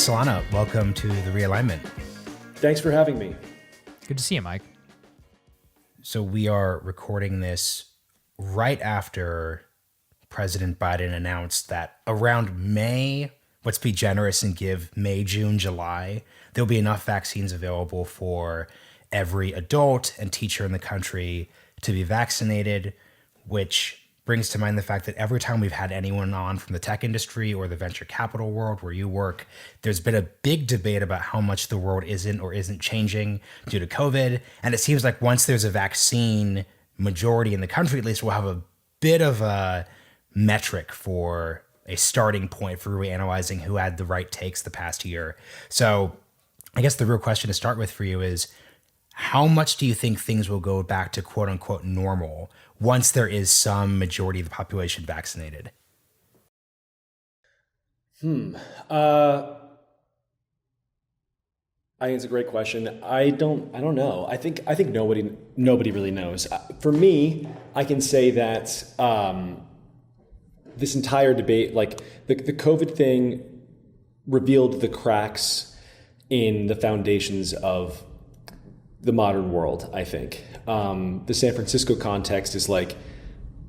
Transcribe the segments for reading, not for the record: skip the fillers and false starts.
Solana, welcome to the Realignment. Thanks for having me. Good to see you, Mike. So we are recording this right after President Biden announced that around May, let's be generous and give May, June, July, there'll be enough vaccines available for every adult and teacher in the country to be vaccinated, which brings to mind the fact that every time we've had anyone on from the tech industry or the venture capital world where you work, there's been a big debate about how much the world isn't or isn't changing due to COVID. And it seems like once there's a vaccine majority in the country, at least we'll have a bit of a metric for a starting point for reanalyzing who had the right takes the past year. So I guess the real question to start with for you is, how much do you think things will go back to quote unquote normal once there is some majority of the population vaccinated? I think it's a great question. I don't know. I think nobody really knows. For me, I can say that this entire debate, like the COVID thing, revealed the cracks in the foundations of the modern world, I think. The San Francisco context is like,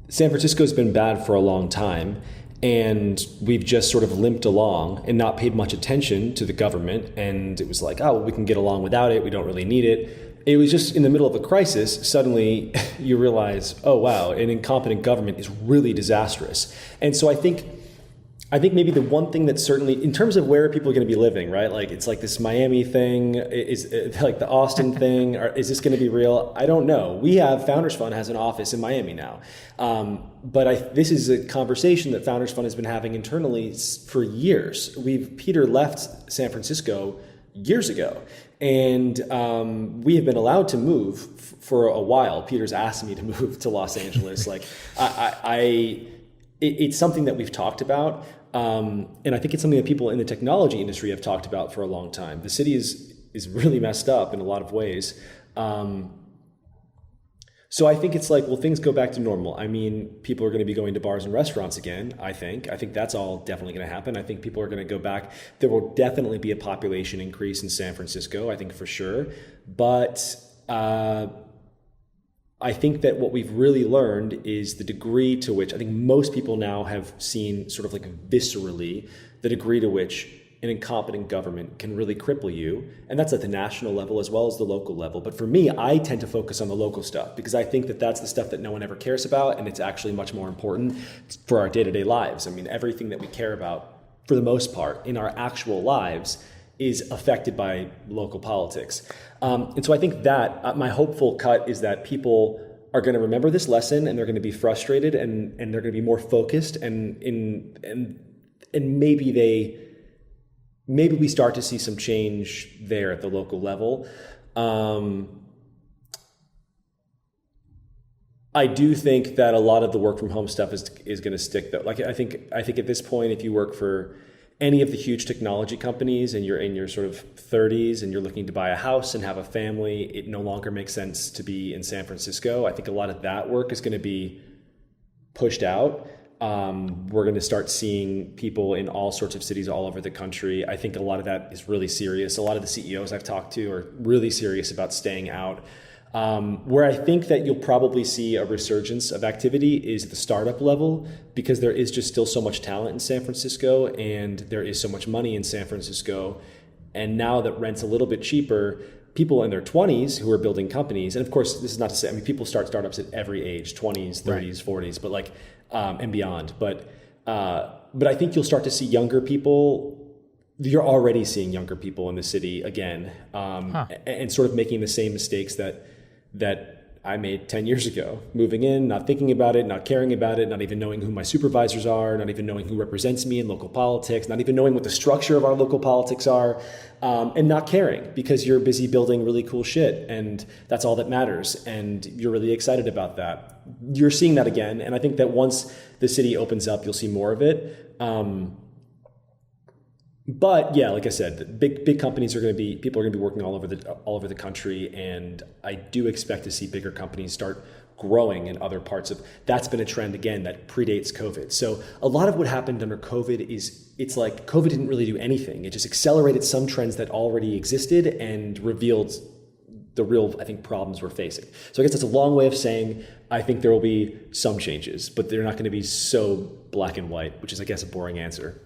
San Francisco's been bad for a long time, and we've just sort of limped along and not paid much attention to the government. And it was like, oh, well, we can get along without it. We don't really need it. It was just in the middle of a crisis, suddenly you realize, oh, wow, an incompetent government is really disastrous. And so I think maybe the one thing that certainly, in terms of where people are going to be living, right? Like, it's like this Miami thing, is like the Austin thing, or is this going to be real? I don't know. Founders Fund has an office in Miami now. But this is a conversation that Founders Fund has been having internally for years. Peter left San Francisco years ago, and we have been allowed to move for a while. Peter's asked me to move to Los Angeles. Like, it's something that we've talked about. And I think it's something that people in the technology industry have talked about for a long time. The city is really messed up in a lot of ways. So I think it's like, will things go back to normal? I mean, people are going to be going to bars and restaurants again, I think. I think that's all definitely going to happen. I think people are going to go back. There will definitely be a population increase in San Francisco, I think for sure. But I think that what we've really learned is the degree to which, I think most people now have seen sort of like viscerally, the degree to which an incompetent government can really cripple you. And that's at the national level as well as the local level. But for me, I tend to focus on the local stuff because I think that that's the stuff that no one ever cares about. And it's actually much more important for our day-to-day lives. I mean, everything that we care about, for the most part, in our actual lives is affected by local politics. And so I think that my hopeful cut is that people are going to remember this lesson and they're going to be frustrated and they're going to be more focused and maybe we start to see some change there at the local level. I do think that a lot of the work from home stuff is going to stick though. Like I think at this point, if you work for any of the huge technology companies and you're in your sort of 30s and you're looking to buy a house and have a family, it no longer makes sense to be in San Francisco. I think a lot of that work is going to be pushed out. We're going to start seeing people in all sorts of cities all over the country. I think a lot of that is really serious. A lot of the CEOs I've talked to are really serious about staying out. Where I think that you'll probably see a resurgence of activity is at the startup level, because there is just still so much talent in San Francisco and there is so much money in San Francisco. And now that rent's a little bit cheaper, people in their 20s who are building companies, and of course, this is not to say, I mean, people start startups at every age, 20s, 30s, right, 40s, but like, and beyond. But I think you'll start to see younger people. You're already seeing younger people in the city again, and sort of making the same mistakes that I made 10 years ago, moving in, not thinking about it, not caring about it, not even knowing who my supervisors are, not even knowing who represents me in local politics, not even knowing what the structure of our local politics are, and not caring because you're busy building really cool shit and that's all that matters. And you're really excited about that. You're seeing that again. And I think that once the city opens up, you'll see more of it. But yeah, like I said, big companies are going to be, people are going to be working all over the country, and I do expect to see bigger companies start growing in other parts of, that's been a trend again that predates COVID. So a lot of what happened under COVID is, it's like COVID didn't really do anything. It just accelerated some trends that already existed and revealed the real, I think, problems we're facing. So I guess that's a long way of saying I think there will be some changes, but they're not going to be so black and white, which is, I guess, a boring answer.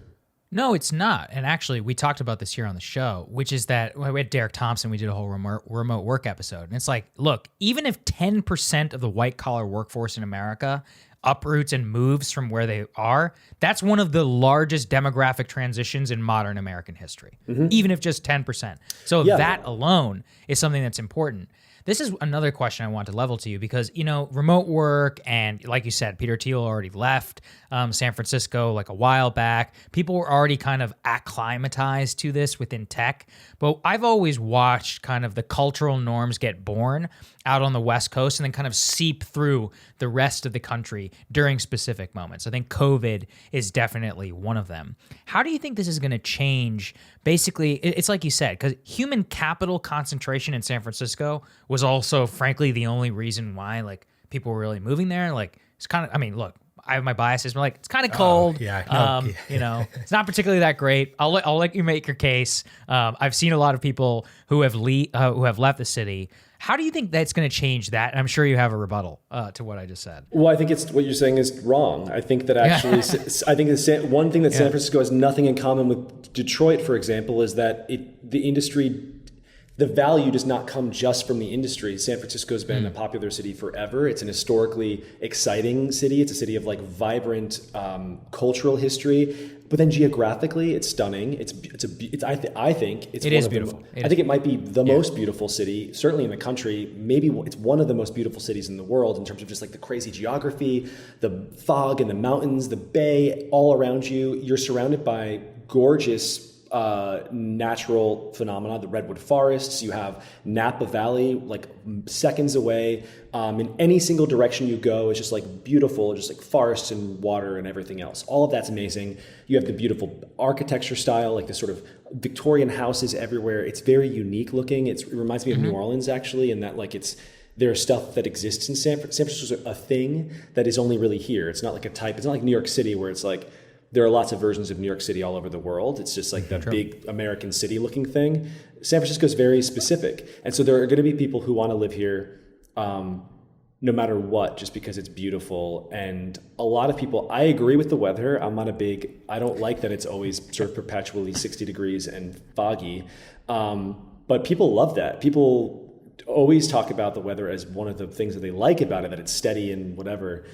No, it's not. And actually, we talked about this here on the show, which is that we had Derek Thompson, we did a whole remote work episode. And it's like, look, even if 10% of the white collar workforce in America uproots and moves from where they are, that's one of the largest demographic transitions in modern American history, even if just 10%. So that alone is something that's important. This is another question I want to level to you because, remote work and, like you said, Peter Thiel already left San Francisco like a while back. People were already kind of acclimatized to this within tech. But I've always watched kind of the cultural norms get born out on the West Coast and then kind of seep through the rest of the country during specific moments. I think COVID is definitely one of them. How do you think this is going to change? Basically, it's like you said, because human capital concentration in San Francisco was also, frankly, the only reason why like people were really moving there. Like it's kind of, I mean, look, I have my biases, but like it's kind of cold. It's not particularly that great. I'll let you make your case. I've seen a lot of people who have left the city. How do you think that's going to change that? And I'm sure you have a rebuttal to what I just said. Well, I think it's what you're saying is wrong. I think that actually, I think one thing that San Francisco has nothing in common with Detroit, for example, is that the industry, the value does not come just from the industry. San Francisco's been a popular city forever. It's an historically exciting city. It's a city of like vibrant cultural history. But then geographically, it's stunning. I think it's it is beautiful. I think it might be the most beautiful city, certainly in the country. Maybe it's one of the most beautiful cities in the world in terms of just like the crazy geography, the fog and the mountains, the bay all around you. You're surrounded by gorgeous natural phenomena, the redwood forests. You have Napa Valley, like seconds away. In any single direction you go, it's just like beautiful, just like forests and water and everything else. All of that's amazing. You have the beautiful architecture style, like the sort of Victorian houses everywhere. It's very unique looking. It reminds me of New Orleans, actually, in that like there's stuff that exists in San Francisco is a thing that is only really here. It's not like a type. It's not like New York City where it's like there are lots of versions of New York City all over the world. It's just like that big American city looking thing. San Francisco is very specific. And so there are going to be people who want to live here no matter what, just because it's beautiful. And a lot of people, I agree with the weather. I don't like that it's always sort of perpetually 60 degrees and foggy. But people love that. People always talk about the weather as one of the things that they like about it, that it's steady and whatever.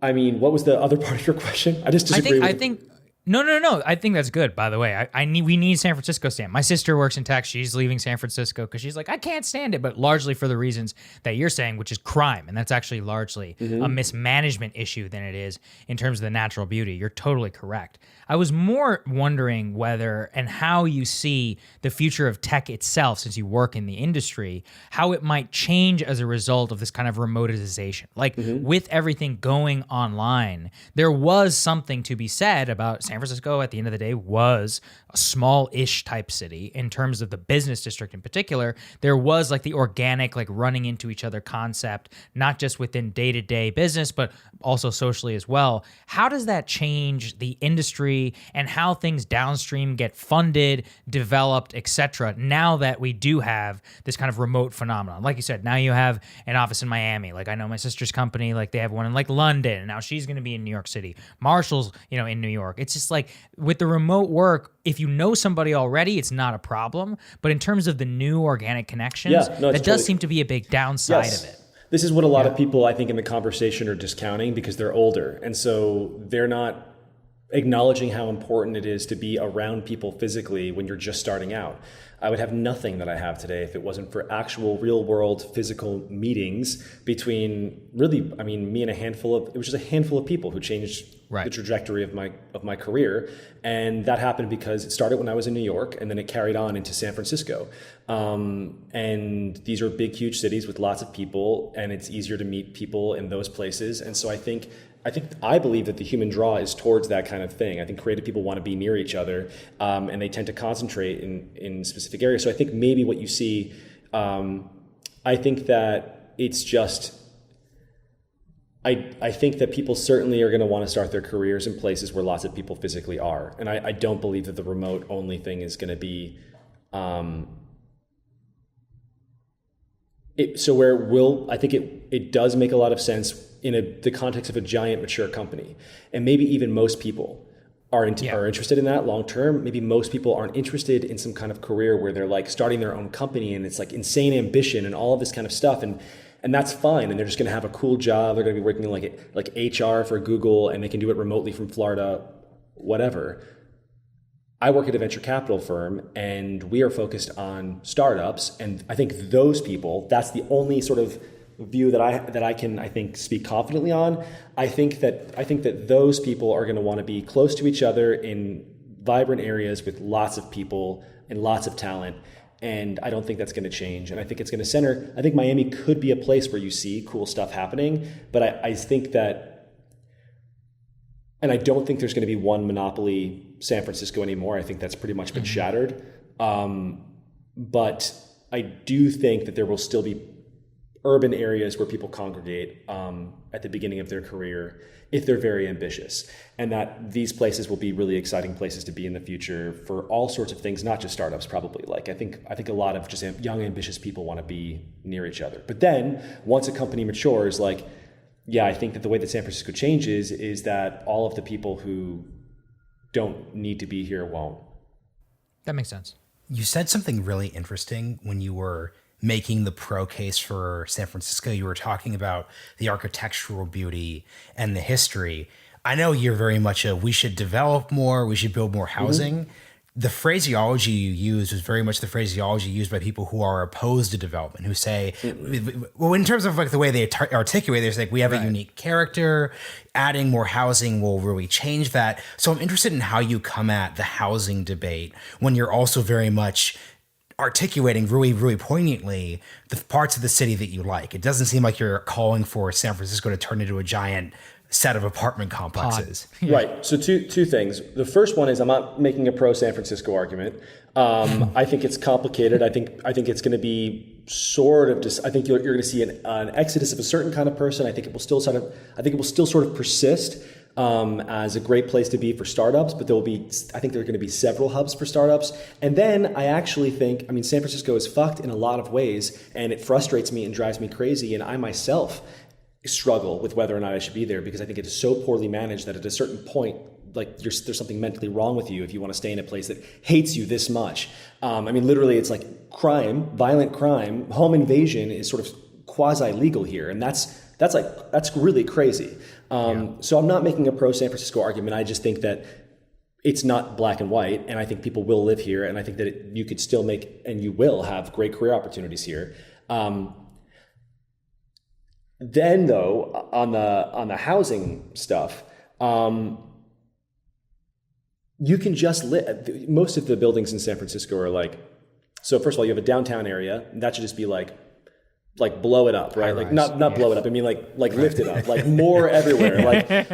I mean, what was the other part of your question? I just disagree No. I think that's good, by the way. We need San Francisco stand. My sister works in tech. She's leaving San Francisco because she's like, I can't stand it, but largely for the reasons that you're saying, which is crime. And that's actually largely a mismanagement issue than it is in terms of the natural beauty. You're totally correct. I was more wondering whether and how you see the future of tech itself, since you work in the industry, how it might change as a result of this kind of remotization. Like with everything going online, there was something to be said about San Francisco at the end of the day was a small-ish type city in terms of the business district in particular. There was like the organic, like running into each other concept, not just within day-to-day business, but also socially as well. How does that change the industry and how things downstream get funded, developed, etc. now that we do have this kind of remote phenomenon? Like you said, now you have an office in Miami. Like I know my sister's company, like they have one in like London, and now she's going to be in New York City. Marshall's, in New York. It's just like with the remote work, if you know somebody already, it's not a problem. But in terms of the new organic connections, that does seem to be a big downside of it. This is what a lot of people, I think, in the conversation are discounting because they're older. And so they're not acknowledging how important it is to be around people physically when you're just starting out. I would have nothing that I have today if it wasn't for actual real world physical meetings between me and it was just a handful of people who changed the trajectory of my career. And that happened because it started when I was in New York and then it carried on into San Francisco. And these are big, huge cities with lots of people, and it's easier to meet people in those places. And so I believe that the human draw is towards that kind of thing. I think creative people want to be near each other, and they tend to concentrate in specific areas. So I think maybe what you see I think that it's just, I think that people certainly are going to want to start their careers in places where lots of people physically are. And I don't believe that the remote only thing is going to be, I think it does make a lot of sense in the context of a giant mature company. And maybe even most people are interested in that long term. Maybe most people aren't interested in some kind of career where they're like starting their own company and it's like insane ambition and all of this kind of stuff. And that's fine. And they're just going to have a cool job. They're going to be working like HR for Google, and they can do it remotely from Florida, whatever. I work at a venture capital firm, and we are focused on startups. And I think those people, that's the only sort of view that I can, I think, speak confidently on. I think that those people are going to want to be close to each other in vibrant areas with lots of people and lots of talent. And I don't think that's going to change. And I think it's going to center, I think Miami could be a place where you see cool stuff happening. But I think that, and I don't think there's going to be one monopoly San Francisco anymore. I think that's pretty much been shattered. But I do think that there will still be urban areas where people congregate at the beginning of their career if they're very ambitious, and that these places will be really exciting places to be in the future for all sorts of things, not just startups probably. Like I think a lot of just young ambitious people want to be near each other. But then once a company matures, like, yeah, I think that the way that San Francisco changes is that all of the people who don't need to be here won't. That makes sense. You said something really interesting when you were making the pro case for San Francisco. You were talking about the architectural beauty and the history. I know you're very much we should develop more, we should build more housing. Mm-hmm. The phraseology you use was very much the phraseology used by people who are opposed to development, who say, well, in terms of like the way they articulate, they're like, we have a unique character, adding more housing will really change that. So I'm interested in how you come at the housing debate when you're also very much articulating really, really poignantly the parts of the city that you like. It doesn't seem like you're calling for San Francisco to turn into a giant set of apartment complexes. Yeah. Right. So two things. The first one is I'm not making a pro San Francisco argument. I think it's complicated. I think it's going to be sort of just. I think you're going to see an exodus of a certain kind of person. I think it will still sort of persist as a great place to be for startups. But I think there are going to be several hubs for startups. And then I actually think, San Francisco is fucked in a lot of ways, and it frustrates me and drives me crazy. And I myself struggle with whether or not I should be there because I think it is so poorly managed that at a certain point, like there's something mentally wrong with you if you want to stay in a place that hates you this much. Literally, it's like crime, violent crime, home invasion is sort of quasi-legal here, and that's really crazy. So I'm not making a pro San Francisco argument. I just think that it's not black and white, and I think people will live here, and I think that you could still make and you will have great career opportunities here. Then, though, on the housing stuff, you can just live. Most of the buildings in San Francisco are like. So first of all, you have a downtown area. That should just be like blow it up, right? Like not blow it up. I mean like lift it up, like more everywhere.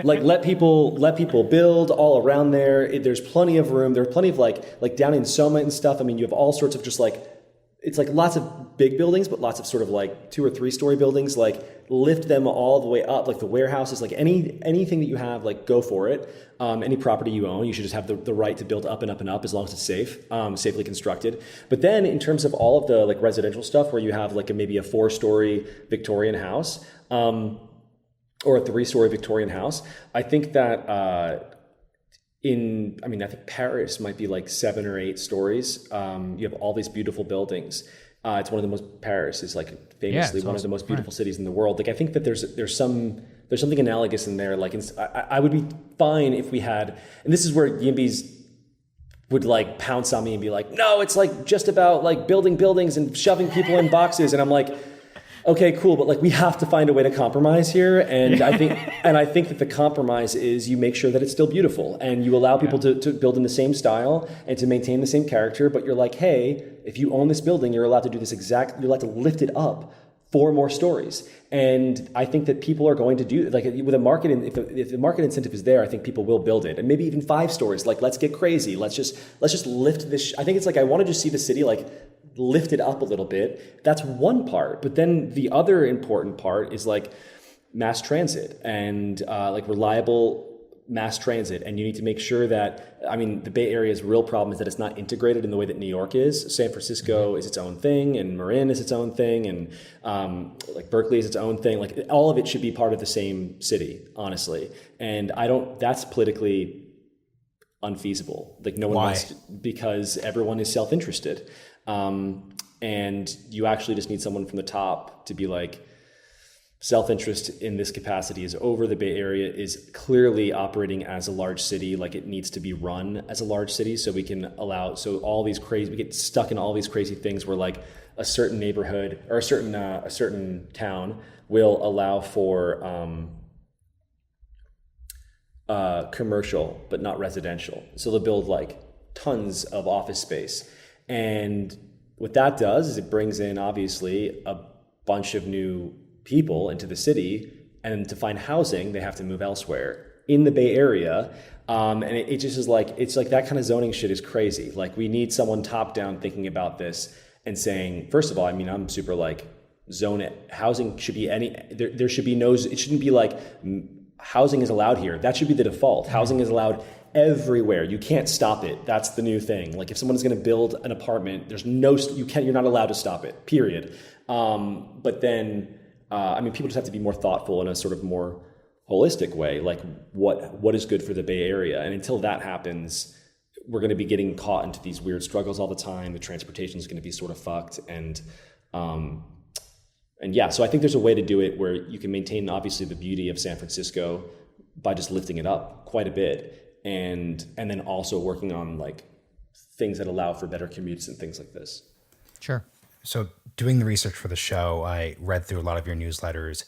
Like let people build all around there. There's plenty of room. There's plenty of like down in Soma and stuff. You have all sorts of just like. It's like lots of big buildings, but lots of sort of like 2 or 3 story buildings, like lift them all the way up, like the warehouses, like anything that you have, like go for it. Any property you own, you should just have the right to build up and up and up as long as it's safe, safely constructed. But then in terms of all of the like residential stuff where you have like maybe a 4-story Victorian house, or a 3-story Victorian house, I think that, I think Paris might be like 7 or 8 stories. You have all these beautiful buildings. It's one of the most. Paris is like famously one of the most beautiful cities in the world. Like I think that there's something analogous in there. Like I would be fine if we had, and this is where Yimbys would like pounce on me and be like, no, it's like just about like building buildings and shoving people in boxes, and I'm like. Okay, cool, but like we have to find a way to compromise here, and I think that the compromise is you make sure that it's still beautiful, and you allow people to build in the same style and to maintain the same character. But you're like, hey, if you own this building, you're allowed to do this you're allowed to lift it up 4 more stories. And I think that people are going to do like with a market. If the market incentive is there, I think people will build it, and maybe even 5 stories. Like let's get crazy. Let's just lift this. I think it's like I want to just see the city like lifted up a little bit. That's one part. But then the other important part is like mass transit and like reliable mass transit. And you need to make sure that, I mean, the Bay Area's real problem is that it's not integrated in the way that New York is. San Francisco is its own thing, and Marin is its own thing, and like Berkeley is its own thing. Like all of it should be part of the same city, honestly. And that's politically unfeasible. Like no one wants to, because everyone is self-interested. And you actually just need someone from the top to be like, self-interest in this capacity is over. The Bay Area is clearly operating as a large city, like it needs to be run as a large city, so we can allow, so all these crazy, we get stuck in all these crazy things where like a certain neighborhood or a certain town will allow for commercial, but not residential. So they'll build like tons of office space. And what that does is it brings in obviously a bunch of new people into the city, and to find housing, they have to move elsewhere in the Bay Area. And it just is like, it's like that kind of zoning shit is crazy. Like we need someone top down thinking about this and saying, first of all, I mean, I'm super like zone it. Housing should be there should be no, it shouldn't be like housing is allowed here. That should be the default. Housing is allowed everywhere. You can't stop it. That's the new thing. Like if someone is going to build an apartment, you're not allowed to stop it, period. But then, I mean, people just have to be more thoughtful in a sort of more holistic way, like what is good for the Bay Area. And until that happens, we're going to be getting caught into these weird struggles all the time. The transportation is going to be sort of fucked. And yeah, so I think there's a way to do it where you can maintain obviously the beauty of San Francisco by just lifting it up quite a bit. And then also working on like things that allow for better commutes and things like this. Sure. So doing the research for the show, I read through a lot of your newsletters.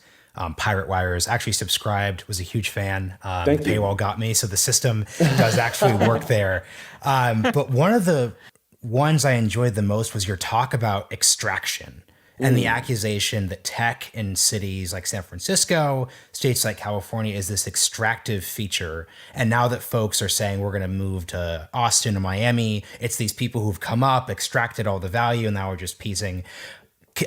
Pirate Wires, actually subscribed, was a huge fan. The paywall got me, so the system does actually work there. But one of the ones I enjoyed the most was your talk about extraction and the accusation that tech in cities like San Francisco, states like California, is this extractive feature. And now that folks are saying we're going to move to Austin or Miami, it's these people who've come up, extracted all the value, and now we're just piecing.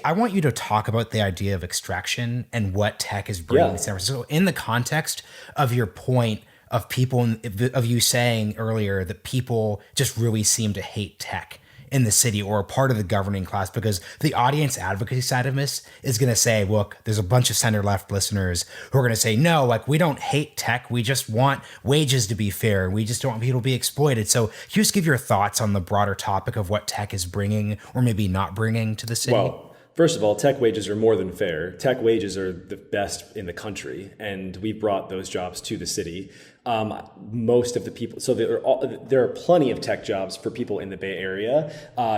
I want you to talk about the idea of extraction and what tech is bringing to San Francisco in the context of your point of of you saying earlier that people just really seem to hate tech in the city or a part of the governing class, because the audience advocacy side of this is going to say, look, there's a bunch of center left listeners who are going to say, no, like we don't hate tech. We just want wages to be fair. We just don't want people to be exploited. So can you just give your thoughts on the broader topic of what tech is bringing or maybe not bringing to the city? Well, first of all, tech wages are more than fair. Tech wages are the best in the country, and we brought those jobs to the city. Most of the people, so there are plenty of tech jobs for people in the Bay Area.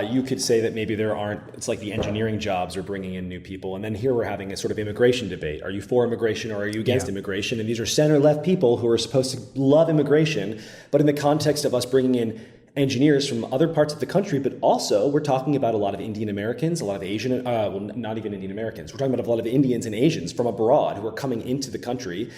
You could say that maybe there aren't, it's like the engineering jobs are bringing in new people. And then here we're having a sort of immigration debate. Are you for immigration or are you against immigration? And these are center left people who are supposed to love immigration, but in the context of us bringing in engineers from other parts of the country, but also we're talking about a lot of Indian Americans, a lot of Asian, well, not even Indian Americans. We're talking about a lot of Indians and Asians from abroad who are coming into the country,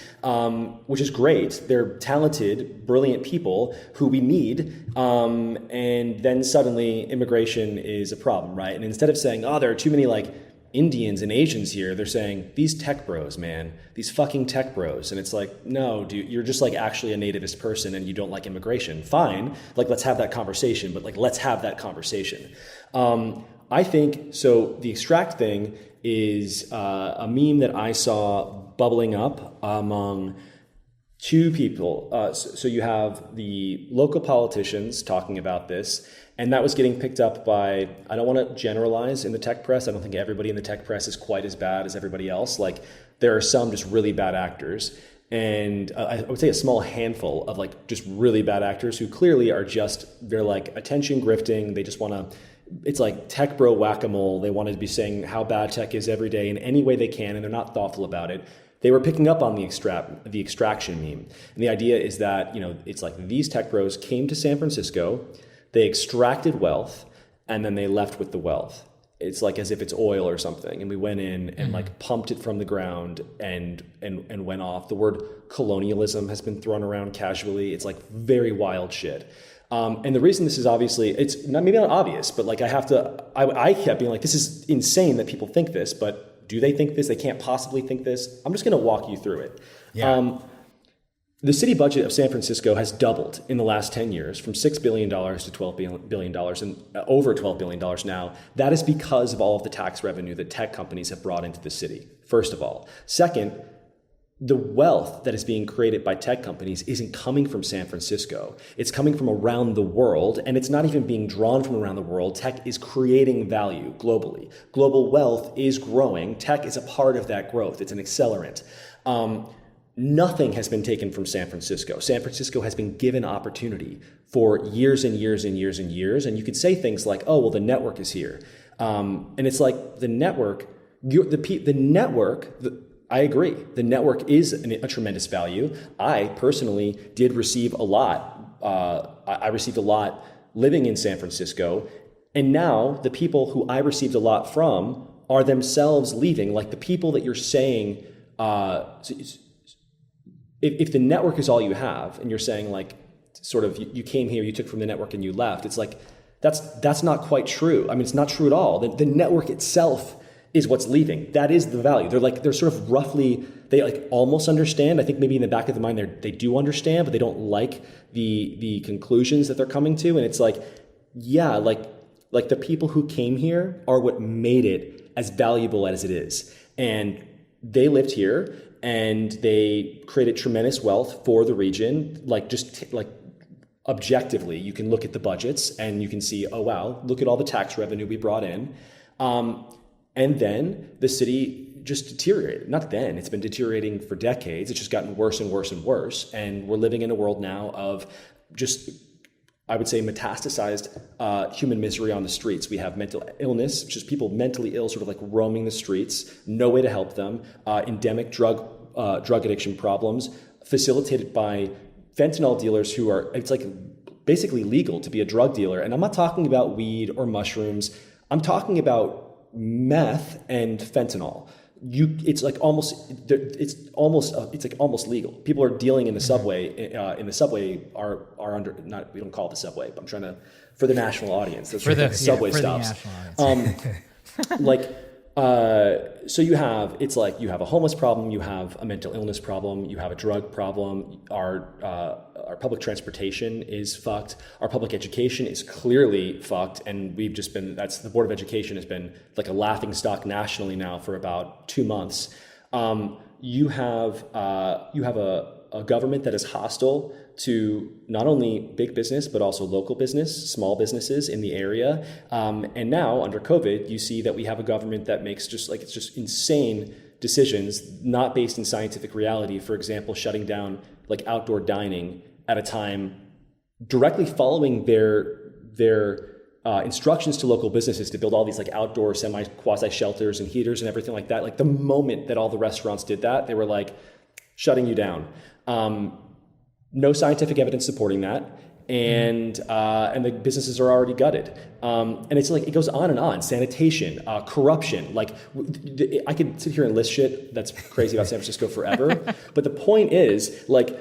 which is great. They're talented, brilliant people who we need. And then suddenly immigration is a problem, right? And instead of saying, oh, there are too many like Indians and Asians here, they're saying these tech bros, man, these fucking tech bros. And it's like, no, dude, you're just like actually a nativist person and you don't like immigration. Fine. Like, let's have that conversation, but like, let's have that conversation. I think, so the extract thing is a meme that I saw bubbling up among two people. So you have the local politicians talking about this, and that was getting picked up by, I don't want to generalize in the tech press. I don't think everybody in the tech press is quite as bad as everybody else. Like there are some just really bad actors. And I would say a small handful of like just really bad actors who clearly are just, they're like attention grifting. They just want to, it's like tech bro whack-a-mole. They want to be saying how bad tech is every day in any way they can, and they're not thoughtful about it. They were picking up on the extraction meme. And the idea is that, you know, it's like these tech bros came to San Francisco, they extracted wealth, and then they left with the wealth. It's like as if it's oil or something. And we went in and like pumped it from the ground and went off. The word colonialism has been thrown around casually. It's like very wild shit. And the reason this is obviously, it's not, maybe not obvious, but like I kept being like, this is insane that people think this, but do they think this? They can't possibly think this. I'm just going to walk you through it. Yeah. The city budget of San Francisco has doubled in the last 10 years from $6 billion to $12 billion and over $12 billion now. That is because of all of the tax revenue that tech companies have brought into the city, first of all. Second, the wealth that is being created by tech companies isn't coming from San Francisco. It's coming from around the world, and it's not even being drawn from around the world. Tech is creating value globally. Global wealth is growing. Tech is a part of that growth. It's an accelerant. Nothing has been taken from San Francisco. San Francisco has been given opportunity for years and years and years and years. And you could say things like, oh, well, the network is here. And it's like the network, I agree. The network is a tremendous value. I personally did receive a lot. I received a lot living in San Francisco. And now the people who I received a lot from are themselves leaving. Like the people that you're saying, if the network is all you have, and you're saying like, sort of, you came here, you took from the network and you left, it's like, that's not quite true. I mean, it's not true at all. The network itself is what's leaving. That is the value. They're sort of roughly, they like almost understand. I think maybe in the back of the mind, they do understand, but they don't like the conclusions that they're coming to. And it's like, yeah, like the people who came here are what made it as valuable as it is. And they lived here, and they created tremendous wealth for the region. Like objectively, you can look at the budgets and you can see, oh wow, look at all the tax revenue we brought in. And then the city just deteriorated. Not then, it's been deteriorating for decades. It's just gotten worse and worse and worse. And we're living in a world now of just, I would say, metastasized human misery on the streets. We have mental illness, just people mentally ill, sort of like roaming the streets, no way to help them, endemic drug addiction problems, facilitated by fentanyl dealers who are, it's like basically legal to be a drug dealer. And I'm not talking about weed or mushrooms. I'm talking about meth and fentanyl. It's almost legal. People are dealing in the subway. In the subway are under, not, we don't call it the subway, but I'm trying to, for the national audience. That's for the subway stops. So you have a homeless problem, you have a mental illness problem, you have a drug problem. Our public transportation is fucked. Our public education is clearly fucked, and the Board of Education has been like a laughing stock nationally now for about 2 months. You have a government that is hostile to not only big business, but also local business, small businesses in the area. And now under COVID, you see that we have a government that makes just insane decisions, not based in scientific reality. For example, shutting down like outdoor dining at a time directly following their instructions to local businesses to build all these like outdoor quasi shelters and heaters and everything like that. Like the moment that all the restaurants did that, they were like shutting you down. No scientific evidence supporting that, and the businesses are already gutted. And it's like it goes on and on. Sanitation, corruption. Like I could sit here and list shit that's crazy about San Francisco forever. But the point is, like,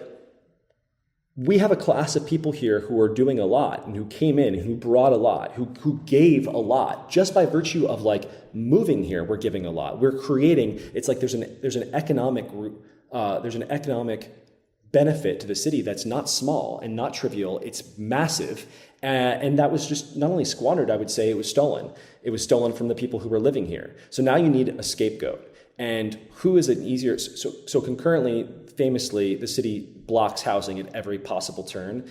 we have a class of people here who are doing a lot and who came in and who brought a lot, who gave a lot just by virtue of like moving here. We're giving a lot. We're creating. It's like there's an economic benefit to the city that's not small and not trivial. It's massive. And that was just not only squandered, I would say it was stolen. It was stolen from the people who were living here. So now you need a scapegoat. And who is an easier, so concurrently, famously, the city blocks housing at every possible turn.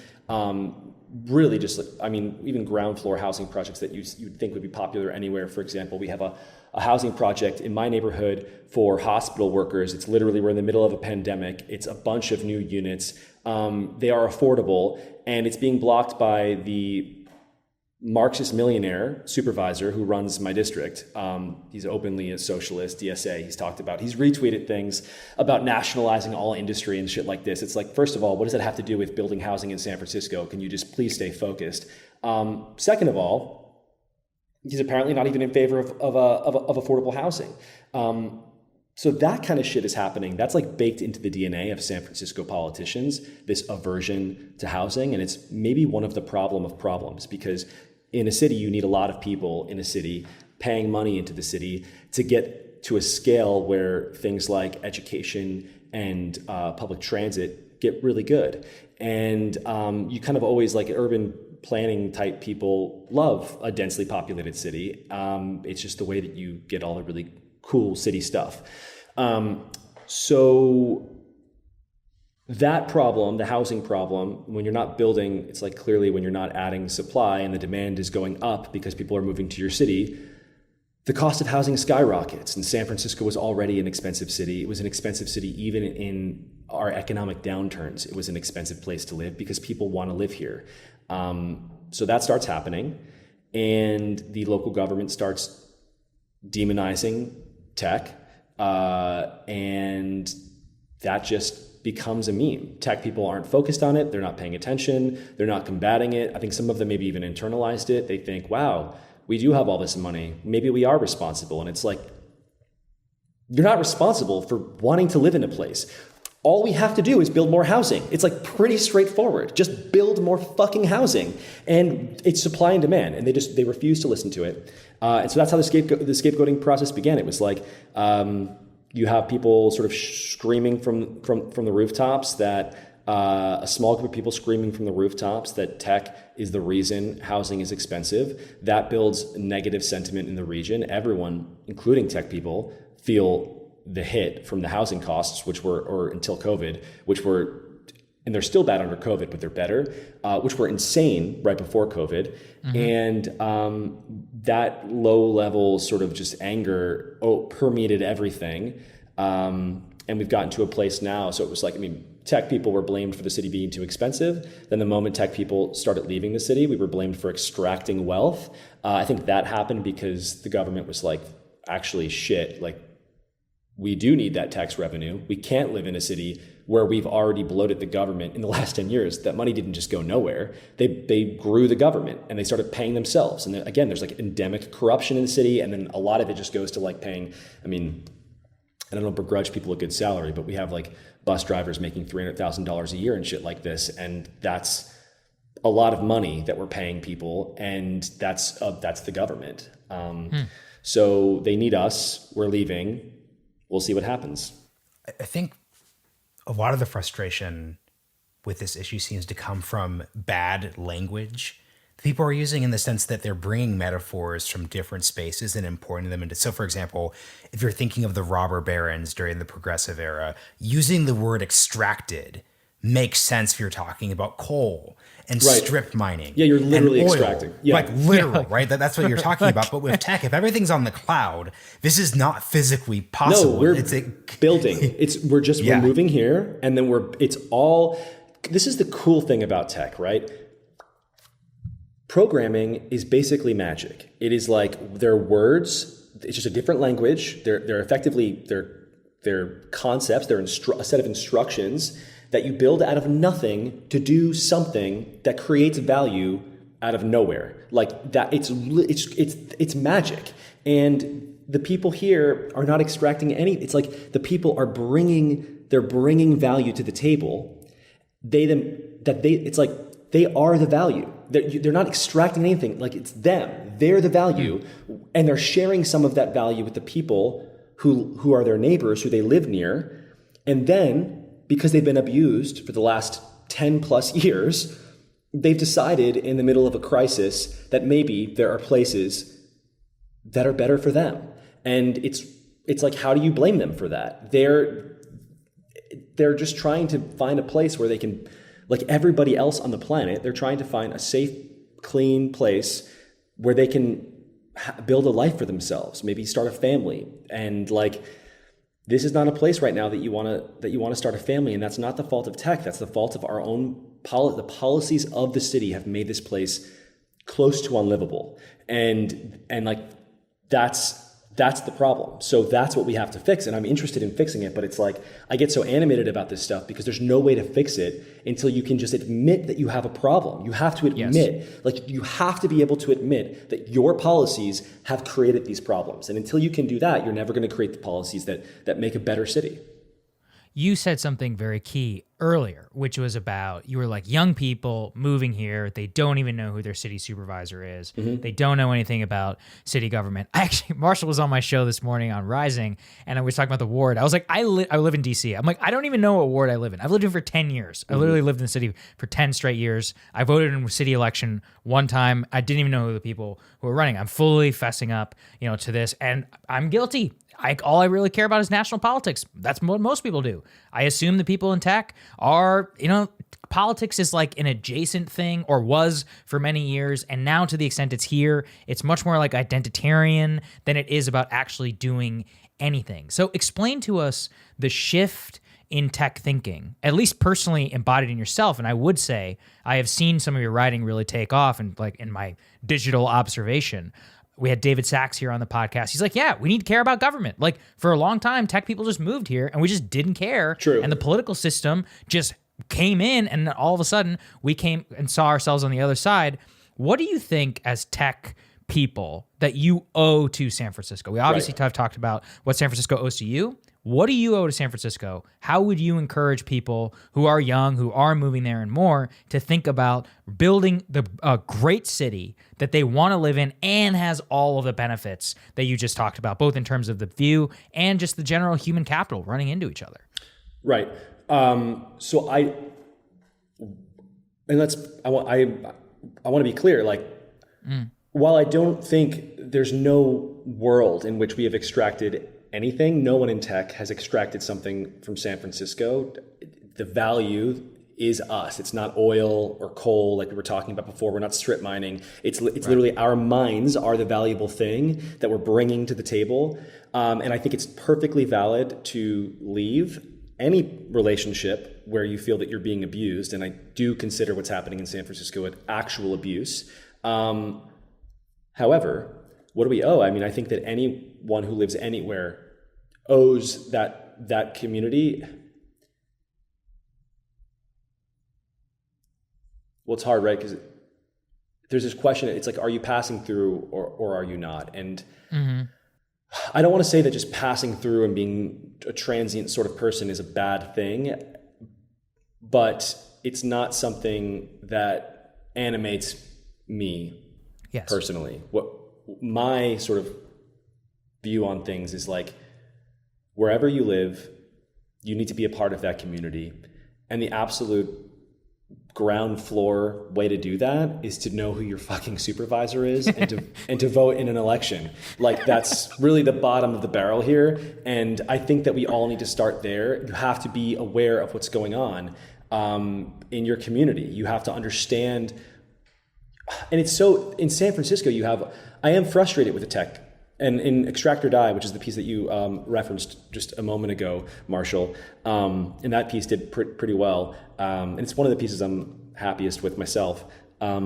Really just, I mean, even ground floor housing projects that you'd think would be popular anywhere. For example, we have a housing project in my neighborhood for hospital workers. It's literally, we're in the middle of a pandemic. It's a bunch of new units. They are affordable, and it's being blocked by the Marxist millionaire supervisor who runs my district. He's openly a socialist, DSA. He's retweeted things about nationalizing all industry and shit like this. It's like, first of all, what does that have to do with building housing in San Francisco? Can you just please stay focused? Second of all, he's apparently not even in favor of affordable housing. So that kind of shit is happening. That's like baked into the DNA of San Francisco politicians, this aversion to housing. And it's maybe one of the problem of problems, because in a city, you need a lot of people in a city paying money into the city to get to a scale where things like education and public transit get really good. And you kind of always, like urban planning type people, love a densely populated city. It's just the way that you get all the really cool city stuff. So that problem, the housing problem, when you're not building, it's like clearly when you're not adding supply and the demand is going up because people are moving to your city, the cost of housing skyrockets. And San Francisco was already an expensive city. It was an expensive city even in our economic downturns. It was an expensive place to live because people want to live here. So that starts happening, and the local government starts demonizing tech, and that just becomes a meme. Tech people aren't focused on it. They're not paying attention. They're not combating it. I think some of them maybe even internalized it. They think, wow, we do have all this money. Maybe we are responsible. And it's like, you're not responsible for wanting to live in a place. All we have to do is build more housing. It's like pretty straightforward. Just build more fucking housing. And it's supply and demand. And they refuse to listen to it. And so that's how the scapegoating process began. It was like, you have people sort of screaming from the rooftops that a small group of people screaming from the rooftops that tech is the reason housing is expensive. That builds negative sentiment in the region. Everyone, including tech people, feel the hit from the housing costs, which were, or until COVID, which were, and they're still bad under COVID, but they're better, which were insane right before COVID. Mm-hmm. And that low level sort of just anger permeated everything. And we've gotten to a place now. So it was like, I mean, tech people were blamed for the city being too expensive. Then the moment tech people started leaving the city, we were blamed for extracting wealth. I think that happened because the government was like, actually shit, like we do need that tax revenue. We can't live in a city where we've already bloated the government in the last 10 years. That money didn't just go nowhere. They grew the government and they started paying themselves. And then, again, there's like endemic corruption in the city. And then a lot of it just goes to like paying, I mean, and I don't begrudge people a good salary, but we have like bus drivers making $300,000 a year and shit like this. And that's a lot of money that we're paying people. And that's the government. So they need us. We're leaving. We'll see what happens. I think a lot of the frustration with this issue seems to come from bad language people are using, in the sense that they're bringing metaphors from different spaces and importing them into. So, for example, if you're thinking of the robber barons during the progressive era, using the word extracted makes sense if you're talking about coal and strip mining. Yeah, you're literally extracting. Yeah. Like literal, right? That's what you're talking about. But with tech, if everything's on the cloud, this is not physically possible. No, we're building. We're moving here, and then this is the cool thing about tech, right? Programming is basically magic. It is like they're words. It's just a different language. They're effectively they're concepts. They're a set of instructions that you build out of nothing to do something that creates value out of nowhere. Like that, it's magic. And the people here are not extracting any. It's like the people are bringing value to the table. It's like they are the value. They're not extracting anything. Like it's them. They're the value, and they're sharing some of that value with the people who are their neighbors, who they live near, and then, because they've been abused for the last 10 plus years, they've decided in the middle of a crisis that maybe there are places that are better for them. And it's like, how do you blame them for that? They're just trying to find a place where they can, like everybody else on the planet, they're trying to find a safe, clean place where they can build a life for themselves, maybe start a family. And like, this is not a place right now that you want to start a family, and that's not the fault of tech. That's the fault of our own the policies of the city have made this place close to unlivable, and like that's That's the problem. So that's what we have to fix. And I'm interested in fixing it, but it's like, I get so animated about this stuff because there's no way to fix it until you can just admit that you have a problem. You have to admit, like you have to be able to admit that your policies have created these problems. And until you can do that, you're never going to create the policies that make a better city. You said something very key earlier, which was about, you were like, young people moving here, they don't even know who their city supervisor is. They don't know anything about city government. Marshall was on my show this morning on Rising, and I was talking about the ward. I was like, I live in DC. I'm like, I don't even know what ward I live in. I've lived in for 10 years. I literally lived in the city for 10 straight years. I voted in a city election one time. I didn't even know who the people who were running. I'm fully fessing up, to this, and I'm guilty. All I really care about is national politics. That's what most people do. I assume the people in tech are, politics is like an adjacent thing, or was for many years. And now, to the extent it's here, it's much more like identitarian than it is about actually doing anything. So explain to us the shift in tech thinking, at least personally embodied in yourself. And I would say I have seen some of your writing really take off, and like in my digital observation. We had David Sachs here on the podcast. He's like, yeah, we need to care about government. Like, for a long time, tech people just moved here and we just didn't care. True. And the political system just came in, and then all of a sudden we came and saw ourselves on the other side. What do you think as tech people that you owe to San Francisco? We obviously have talked about what San Francisco owes to you. What do you owe to San Francisco? How would you encourage people who are young, who are moving there and more, to think about building a great city that they want to live in and has all of the benefits that you just talked about, both in terms of the view and just the general human capital running into each other? Right. So I want to be clear, like, while I don't think there's no world in which we have extracted anything, no one in tech has extracted something from San Francisco. The value is us. It's not oil or coal like we were talking about before. We're not strip mining. It's literally our minds are the valuable thing that we're bringing to the table. And I think it's perfectly valid to leave any relationship where you feel that you're being abused. And I do consider what's happening in San Francisco an actual abuse. However, what do we owe? I mean, I think that anyone who lives anywhere owes that community. Well, it's hard, right? Because there's this question. It's like, are you passing through or are you not? And I don't want to say that just passing through and being a transient sort of person is a bad thing, but it's not something that animates me personally. What my sort of view on things is like, wherever you live, you need to be a part of that community. And the absolute ground floor way to do that is to know who your fucking supervisor is and to vote in an election. Like, that's really the bottom of the barrel here. And I think that we all need to start there. You have to be aware of what's going on in your community. You have to understand. And it's so, in San Francisco, I am frustrated with the tech. And in Extract or Die, which is the piece that you referenced just a moment ago, Marshall, and that piece did pretty well. And it's one of the pieces I'm happiest with myself. I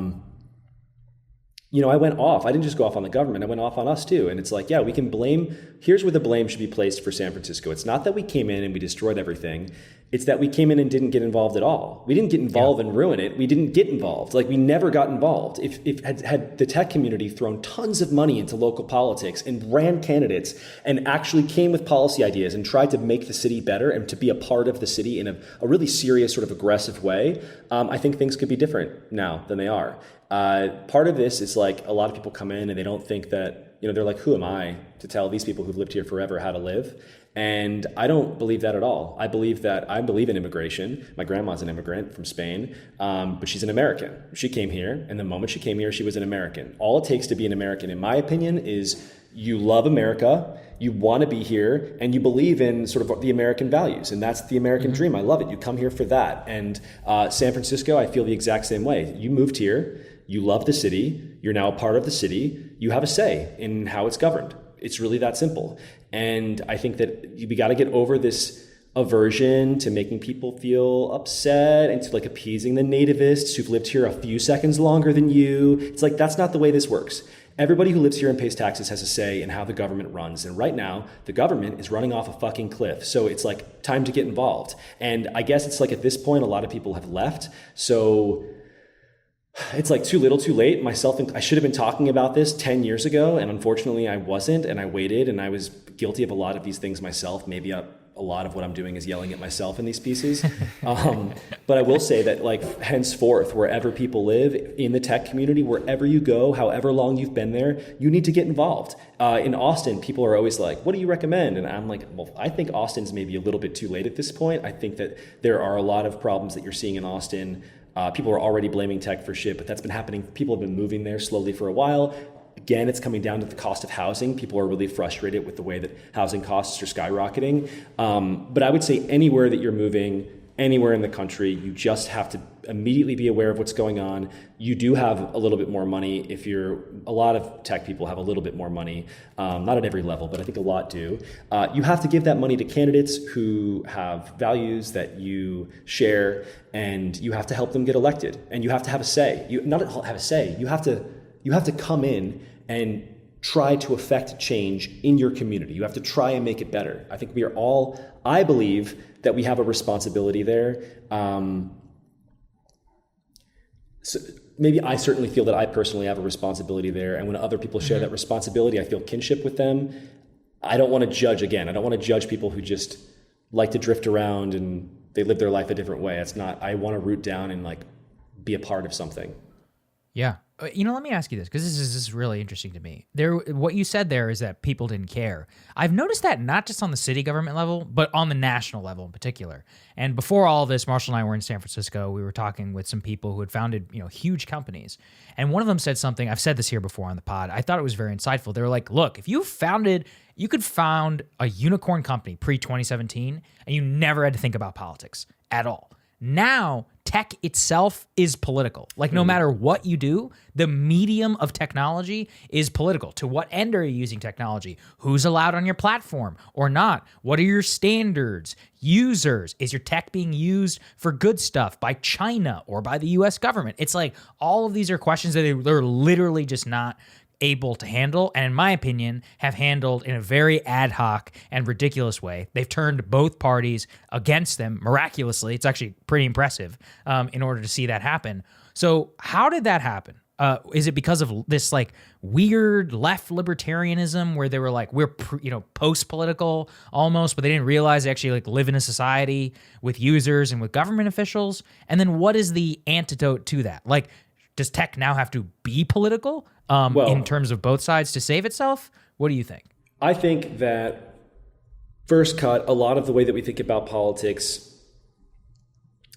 went off. I didn't just go off on the government. I went off on us too. And it's like, yeah, we can blame. Here's where the blame should be placed for San Francisco. It's not that we came in and we destroyed everything. It's that we came in and didn't get involved at all. We didn't get involved and ruin it. We didn't get involved. Like, we never got involved. If had the tech community thrown tons of money into local politics and ran candidates and actually came with policy ideas and tried to make the city better and to be a part of the city in a really serious sort of aggressive way, I think things could be different now than they are. Part of this is like, a lot of people come in and they don't think that, they're like, who am I to tell these people who've lived here forever how to live? And I don't believe that at all. I believe in immigration. My grandma's an immigrant from Spain, but she's an American. She came here, and the moment she came here, she was an American. All it takes to be an American, in my opinion, is you love America, you want to be here, and you believe in sort of the American values, and that's the American dream. I love it. You come here for that. And San Francisco, I feel the exact same way. You moved here, you love the city, you're now a part of the city, you have a say in how it's governed. It's really that simple. And I think that we got to get over this aversion to making people feel upset and to like appeasing the nativists who've lived here a few seconds longer than you. It's like, that's not the way this works. Everybody who lives here and pays taxes has a say in how the government runs. And right now, the government is running off a fucking cliff. So it's like time to get involved. And I guess it's like at this point, a lot of people have left. So it's like too little, too late. Myself, I should have been talking about this 10 years ago. And unfortunately, I wasn't. And I waited, and I was guilty of a lot of these things myself. Maybe a lot of what I'm doing is yelling at myself in these pieces. But I will say that, like, henceforth, wherever people live in the tech community, wherever you go, however long you've been there, you need to get involved. In Austin, people are always like, what do you recommend? And I'm like, well, I think Austin's maybe a little bit too late at this point. I think that there are a lot of problems that you're seeing in Austin. People are already blaming tech for shit, but that's been happening. People have been moving there slowly for a while. Again, it's coming down to the cost of housing. People are really frustrated with the way that housing costs are skyrocketing. But I would say anywhere that you're moving, anywhere in the country, you just have to immediately be aware of what's going on. You do have a little bit more money. A lot of tech people have a little bit more money, not at every level, but I think a lot do. You have to give that money to candidates who have values that you share, and you have to help them get elected. And you have to have a say. You have to come in and try to affect change in your community. You have to try and make it better. I think I believe that we have a responsibility there. So maybe I certainly feel that I personally have a responsibility there. And when other people share that responsibility, I feel kinship with them. I don't want to judge again. I don't want to judge people who just like to drift around and they live their life a different way. I want to root down and like be a part of something. Yeah. Let me ask you this, because this is really interesting to me. What you said there is that people didn't care. I've noticed that not just on the city government level, but on the national level in particular. And before all this, Marshall and I were in San Francisco. We were talking with some people who had founded, huge companies. And one of them said something, I've said this here before on the pod, I thought it was very insightful. They were like, look, if you could found a unicorn company pre-2017, and you never had to think about politics at all. Now, tech itself is political. Like, no matter what you do, the medium of technology is political. To what end are you using technology? Who's allowed on your platform or not? What are your standards? Users? Is your tech being used for good stuff by China or by the US government? It's like all of these are questions that they're literally just not able to handle, and in my opinion, have handled in a very ad hoc and ridiculous way. They've turned both parties against them miraculously. It's actually pretty impressive in order to see that happen. So how did that happen? Is it because of this like weird left libertarianism where they were like, we're post-political almost, but they didn't realize they actually like live in a society with users and with government officials? And then what is the antidote to that? Like, does tech now have to be political in terms of both sides to save itself? What do you think? I think that first cut, a lot of the way that we think about politics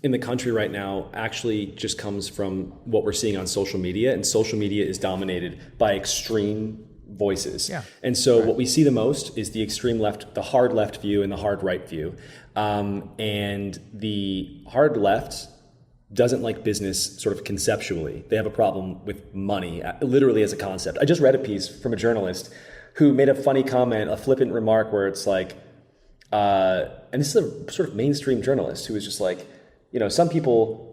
in the country right now actually just comes from what we're seeing on social media. And social media is dominated by extreme voices. Yeah. And so what we see the most is the extreme left, the hard left view and the hard right view. And the hard left doesn't like business sort of conceptually. They have a problem with money, literally as a concept. I just read a piece from a journalist who made a funny comment, a flippant remark where it's like, and this is a sort of mainstream journalist who was just like, some people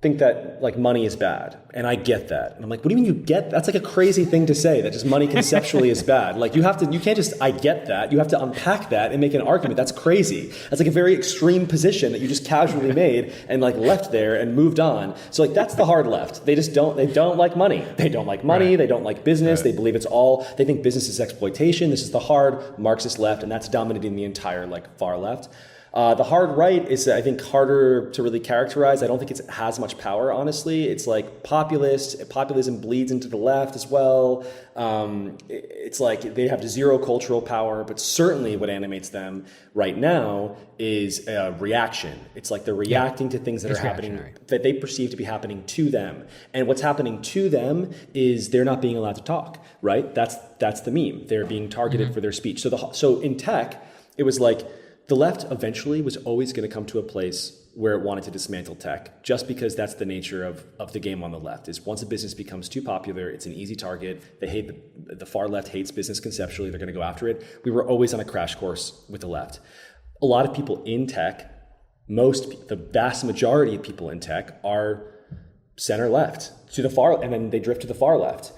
think that like money is bad. And I get that. And I'm like, what do you mean you get? That's like a crazy thing to say, that just money conceptually is bad. Like you can't just, I get that. You have to unpack that and make an argument. That's crazy. That's like a very extreme position that you just casually made and like left there and moved on. So like that's the hard left. They don't like money. They don't like money. Right. They don't like business. Right. They believe they think business is exploitation. This is the hard Marxist left, and that's dominating the entire like far left. The hard right is, I think, harder to really characterize. I don't think it has much power, honestly. It's like populist. Populism bleeds into the left as well. It's like they have zero cultural power, but certainly what animates them right now is a reaction. It's like they're reacting to things that are happening, that they perceive to be happening to them. And what's happening to them is they're not being allowed to talk, right? That's the meme. They're being targeted for their speech. So in tech, it was like, the left eventually was always going to come to a place where it wanted to dismantle tech, just because that's the nature of the game on the left. Is once a business becomes too popular, it's an easy target. They hate the far left hates business conceptually. They're going to go after it. We were always on a crash course with the left. a lot of people in tech, the vast majority of people in tech are center left to the far, and then they drift to the far left.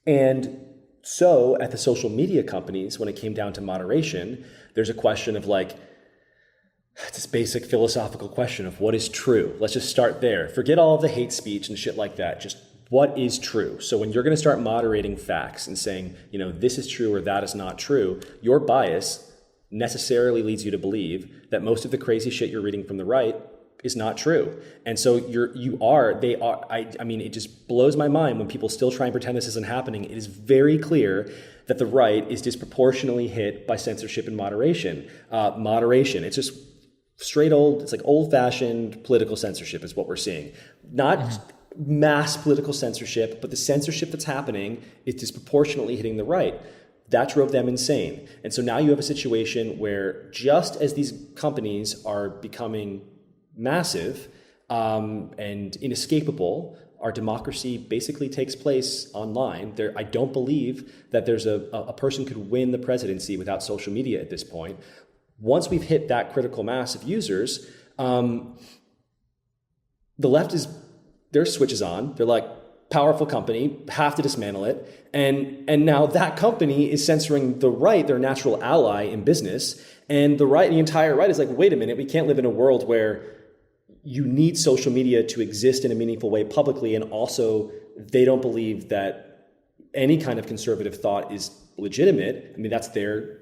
And so at the social media companies, when it came down to moderation, there's a question of like, this basic philosophical question of what is true. Let's just start there. Forget all of the hate speech and shit like that. Just what is true? So when you're going to start moderating facts and saying, this is true or that is not true, your bias necessarily leads you to believe that most of the crazy shit you're reading from the right is not true. And so it just blows my mind when people still try and pretend this isn't happening. It is very clear that the right is disproportionately hit by censorship and moderation. It's just it's like old-fashioned political censorship is what we're seeing. Not mass political censorship, but the censorship that's happening is disproportionately hitting the right. That drove them insane. And so now you have a situation where just as these companies are becoming massive and inescapable, our democracy basically takes place online. I don't believe that there's a person could win the presidency without social media at this point. Once we've hit that critical mass of users, the left their switch is on. They're like, powerful company, have to dismantle it. And now that company is censoring the right, their natural ally in business. And the entire right is like, wait a minute, we can't live in a world where you need social media to exist in a meaningful way publicly. And also they don't believe that any kind of conservative thought is legitimate. I mean, that's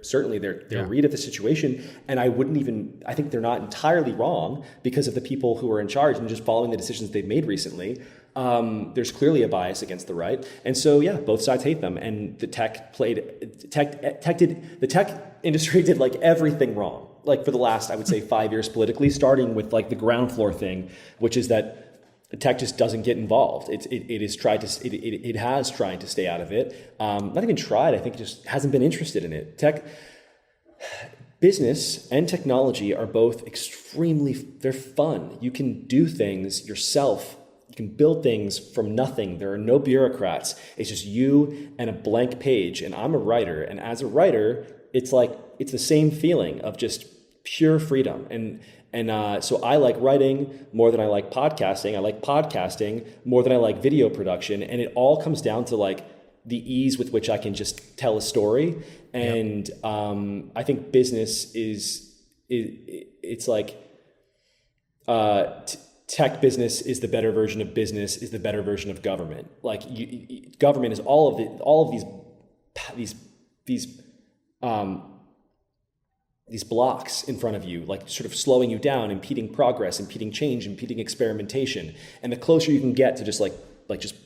certainly their read of the situation. And I think they're not entirely wrong because of the people who are in charge and just following the decisions they've made recently. There's clearly a bias against the right. And so, both sides hate them. And the tech industry did like everything wrong, like for the last, I would say 5 years politically, starting with like the ground floor thing, which is that the tech just doesn't get involved. It has tried to stay out of it. Not even tried. I think it just hasn't been interested in it. Business and technology are both they're fun. You can do things yourself. You can build things from nothing. There are no bureaucrats. It's just you and a blank page. And I'm a writer. And as a writer, it's the same feeling of just pure freedom. And so I like writing more than I like podcasting. I like podcasting more than I like video production. And it all comes down to like the ease with which I can just tell a story. And I think business it's like tech business is the better version of business, is the better version of government. Like government is all of these blocks in front of you, like sort of slowing you down, impeding progress, impeding change, impeding experimentation. And the closer you can get to just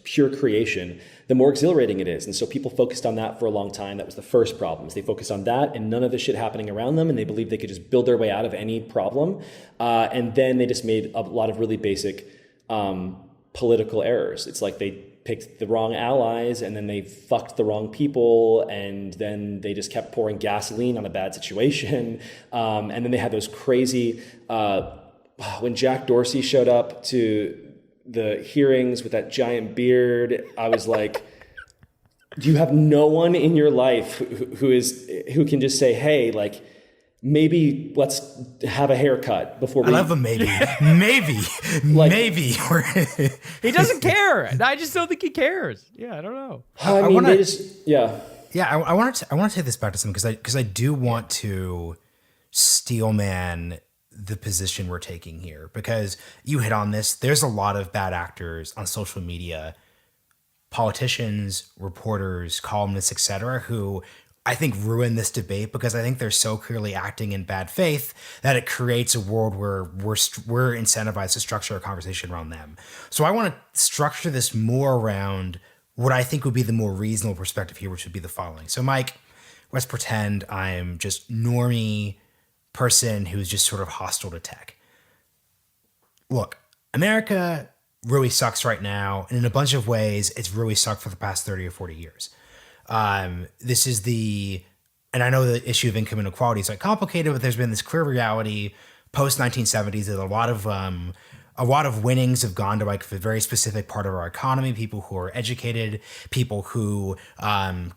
pure creation, the more exhilarating it is. And so people focused on that for a long time. That was the first problem. They focused on that and none of the shit happening around them. And they believed they could just build their way out of any problem. And then they just made a lot of really basic political errors. It's like they picked the wrong allies and then they fucked the wrong people. And then they just kept pouring gasoline on a bad situation. And then they had those crazy, when Jack Dorsey showed up to the hearings with that giant beard, I was like, do you have no one in your life who can just say, hey, like, maybe let's have a haircut before we... I love a maybe. Maybe. Like, maybe. He doesn't care. I just don't think he cares. Yeah, I don't know. I mean, they just... Yeah. Yeah, I want to take this back to something because I do want to steelman the position we're taking here, because you hit on this. There's a lot of bad actors on social media, politicians, reporters, columnists, etc., who I think ruin this debate because I think they're so clearly acting in bad faith that it creates a world where we're incentivized to structure a conversation around them. So I want to structure this more around what I think would be the more reasonable perspective here, which would be the following. So Mike, let's pretend I'm just normie person who's just sort of hostile to tech. Look, America really sucks right now, and in a bunch of ways, it's really sucked for the past 30 or 40 years. This is and I know the issue of income inequality is like complicated, but there's been this clear reality post 1970s that a lot of a lot of winnings have gone to like a very specific part of our economy, people who are educated, people who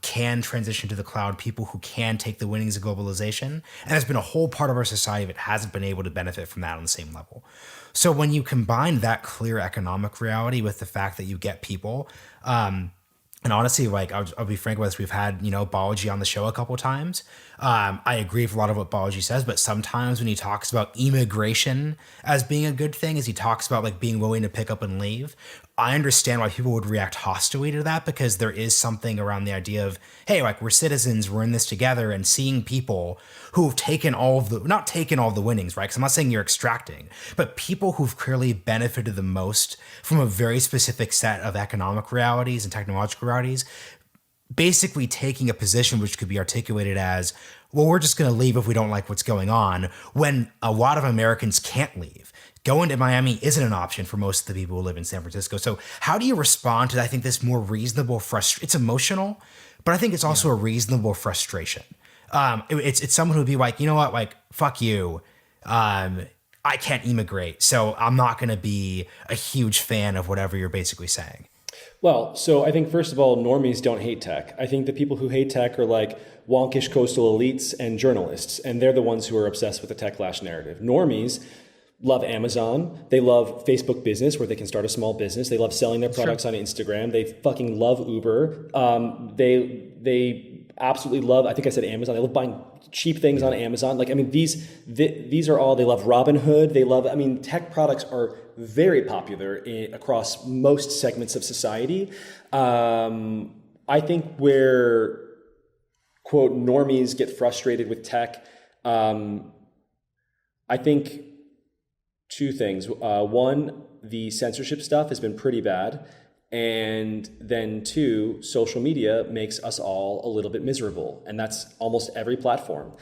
can transition to the cloud, people who can take the winnings of globalization. And there's been a whole part of our society that hasn't been able to benefit from that on the same level. So when you combine that clear economic reality with the fact that you get people, and honestly, like I'll be frank with us, we've had, Balaji on the show a couple of times. I agree with a lot of what Balaji says, but sometimes when he talks about immigration as being a good thing, as he talks about like being willing to pick up and leave, I understand why people would react hostilely to that, because there is something around the idea of, hey, like we're citizens, we're in this together, and seeing people who've taken not taken all of the winnings, right? Because I'm not saying you're extracting, but people who've clearly benefited the most from a very specific set of economic realities and technological realities, basically taking a position which could be articulated as, well, we're just going to leave if we don't like what's going on, when a lot of Americans can't leave. Going to Miami isn't an option for most of the people who live in San Francisco. So how do you respond to, I think, this more reasonable frustration? It's emotional, but I think it's also a reasonable frustration. It's someone who'd be like, you know what, like, fuck you. I can't immigrate, so I'm not going to be a huge fan of whatever you're basically saying. Well, so I think, first of all, normies don't hate tech. I think the people who hate tech are like wonkish coastal elites and journalists, and they're the ones who are obsessed with the techlash narrative. Normies love Amazon. They love Facebook Business, where they can start a small business. They love selling their products on Instagram. They fucking love Uber. They absolutely love, I think I said Amazon. They love buying cheap things on Amazon. Like, I mean, these are all, they love Robinhood. They love, I mean, tech products are very popular across most segments of society. I think where, quote, normies get frustrated with tech, I think two things. One, the censorship stuff has been pretty bad. And then two, social media makes us all a little bit miserable. And that's almost every platform.